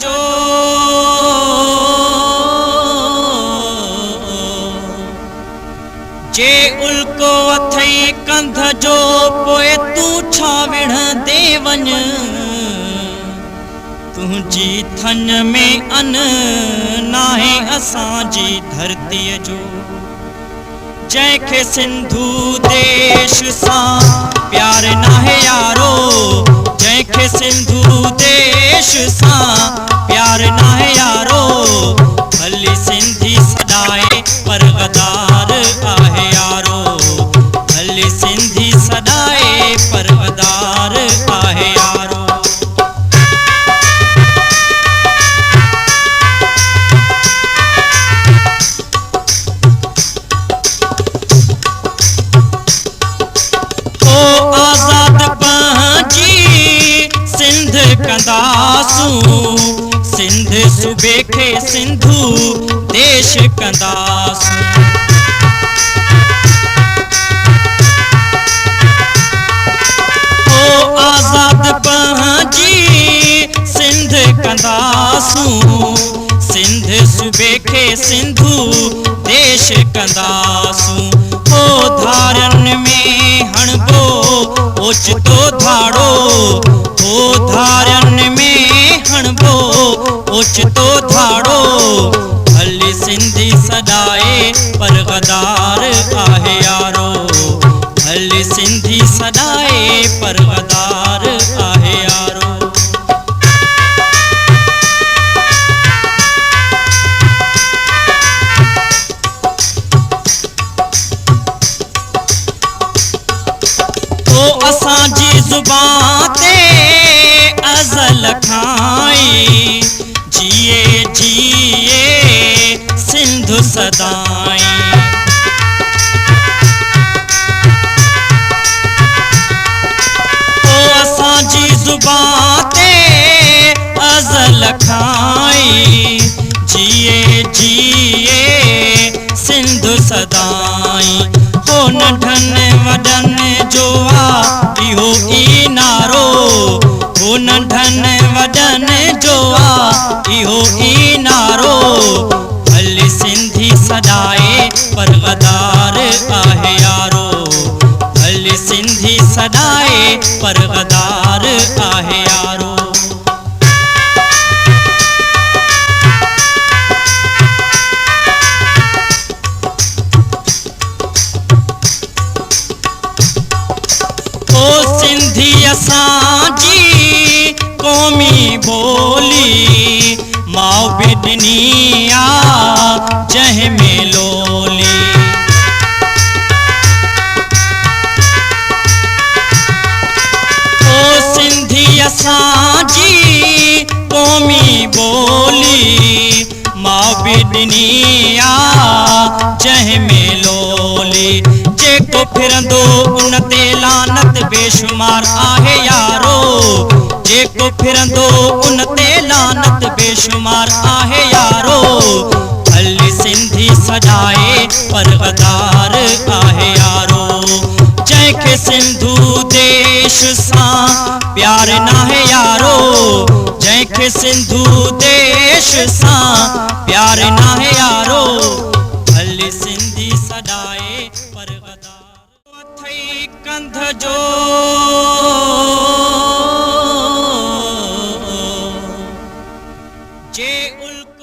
जो जे उल्को अथई कंध जो पोए तू छा विढ़ दे वञ तुझी थन में अन नाहे असांजी धरतीअ जो जैखे सिंधु देश सां प्यार नाहे यारो जैखे सिंधु देश सां प्यार नाहे यारो भली सिंधी सदाए पर गदार आहे यारो भली सिंधी सदाए पर गदार आहे यारो कंदासूं सिंध सूबे खे सिंधु देश कंदासूं ओ आज़ाद पंहिंजी सिंध कंदासूं सिंध सूबे खे सिंधु देश कंदासूं ओ धारनि में हणबो ओचितो धाड़ो ओ धारनि में हणबो ओचितो धाड़ो भली सिंधी सदाए पर गदार आहे यारो भली सिंधी सदाए पर गदार आहे यारो ओ असांजी ज़ुबान ते अज़ल खाई जिए जिए सिंधु सदाई ओ असांजी ज़ुबान ते अज़ल खाई जिए जिए सिंधु सदाई हो नंढनि वॾनि जो आहे इहो ई नारो हो नंढनि वॾनि जो आहे इहो ई नारो भली सिंधी सदाए पर गदार आहे यारो भली सिंधी सदाए पर गदार आहे यारो सिंधी असांजी क़ौमी बोली माउ बि ॾिनी आ जंहिं में लोली ओ सिंधी असांजी क़ौमी बोली माउ बि ॾिनी आ जंहिं में लोली जेको फिरंदो उन ते लानत बेशुमार आहे यारो जेको फिरंदो उन ते लानत बेशुमार आहे यारो भली सिंधी सदाए पर गदार आहे यारो जंहिंखे सिंधु देश सां प्यार नाहे यारो जंहिंखे सिंधु देश सां प्यार नाहे यारो भली सिंधी सदाए पर गदार अथई कंध जो जे उल्को